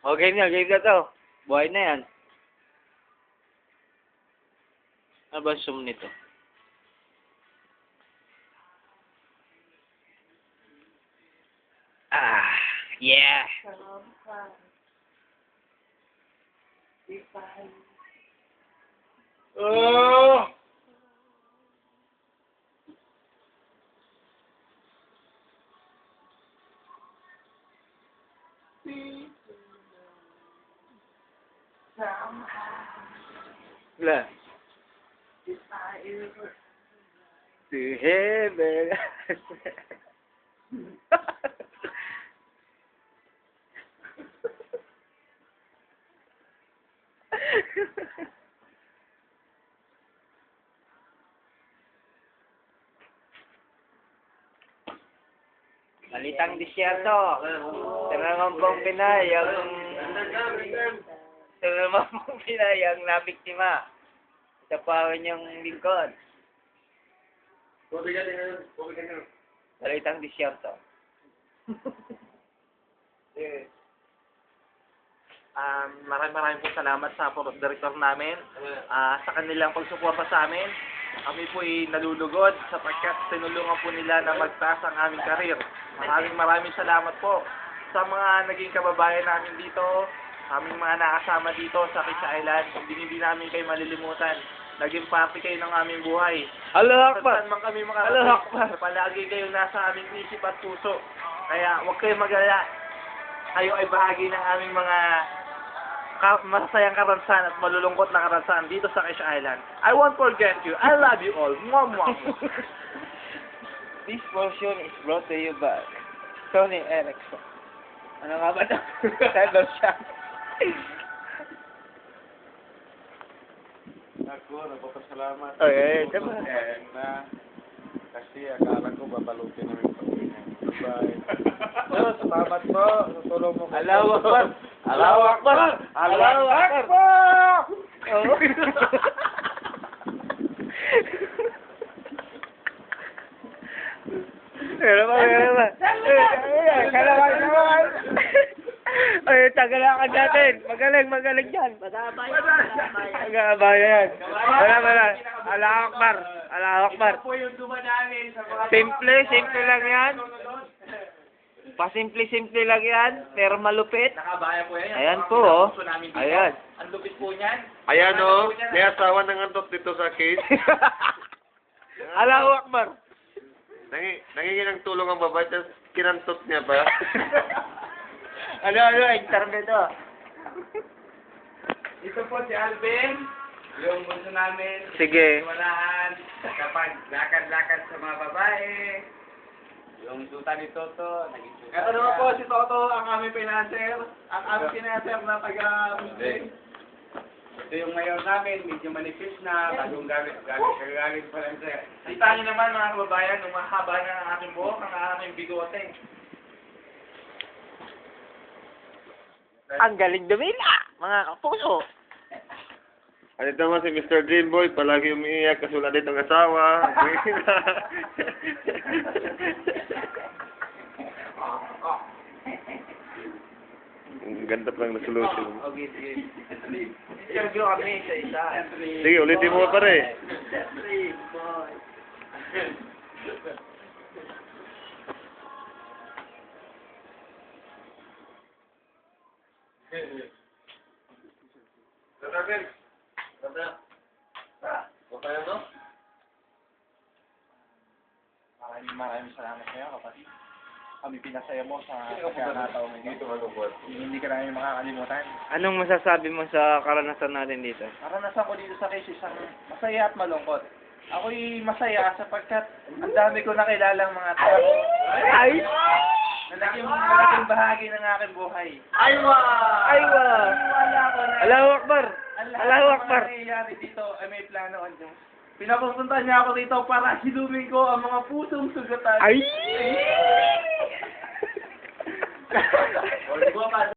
O, game na to. Buhay na yan. Ano ba zoom nito? Ah, yeah. Oh! Wala. To heaven. Malitang disyerto. Tinangampong Pinay ang nabiktima sa pawin niyang lingkod. Malitang disyerto. Maraming po salamat sa board of director namin, sa kanilang pagsuporta sa amin. Kami po ay nalulugod sapagkat tinulungan po nila na magtaas ang aming karir. Maraming salamat po sa mga naging kababayan namin dito, aming mga nakasama dito sa Kish Island. Hindi namin kayo malilimutan. Naging parte kayo ng aming buhay. Allah Akbar! Saan man kami Allah Akbar! palagi kayo nasa aming isip at puso. Kaya huwag kayong mag-alala. Kayo ay bahagi ng aming mga masasayang karansan at malulungkot na karansan dito sa Kish Island. I won't forget you. I love you all. Mwah, mwah, mwah. This portion is brought to you by Sony Ericsson. Ano nga ba ito? Cyber Shop. Ako, nagpapasalamat. Okay, diba? Kasi akala ko babalutin namin pag-uwi niya. Bye. Salamat po. Sa tulong mo. Allahu Akbar! Allahu Akbar! Allahu Akbar! Oo. Meron ba? Kalaman. Ay, tagalakad natin. Magaling yan. Mag-aabay yan. Wala. Allahu Akbar. Allahu Akbar. Simple lang yan. Pasimple lang yan, pero malupit. Nakabaya po yan. Ayan po, oh. Ayan. Ang lupit po niyan. Ayan o, may asawa ng antok dito sa case. Allahu Akbar. Nangingin ng tulong ang babae, tapos kinantot niya pa. Internet to. Ito po si Alvin, yung bunso namin. Sige. Walahan, kapag lakad-lakad sa mga babae. Yung tuta ni Toto, naging tuta. Ito naman po si Toto, ang aming financer. Ang aming financer na taga-Muslim. Ito yung mayor namin, medyo manipis na, bagong galit pa lang sir. Kita niyo naman mga kababayan, umahaba na ang aking buhok, ang aming bigote. Ang galing dumila, mga kapuso. Ano naman si Mr. Dreamboy, palagi umiiyak kasi wala ditong asawa. Ang ganda pa ng solution. Okay, sige. Interview kami sa isa. Sige, ulitin mo pa rin. Maraming salamat sa iyo, kapatid. Kami pinasaya mo sa pagkakataong dito. Hindi ka namin makakalimutan. Anong masasabi mo sa karanasan natin dito? Karanasan ko dito sa case isang masaya at malungkot. Ako'y masaya sapagkat ang dami ko nakilalang mga tao. Ay! Malaking bahagi ng aking buhay. Aywa! Wala ko na. Allahu Akbar! Ang lahat Allahu ng Akbar! mga nangyayari dito ay may plano ang Diyos. Pinapupunta niya ako dito para hilumin ko ang mga pusong sugatan. Ay!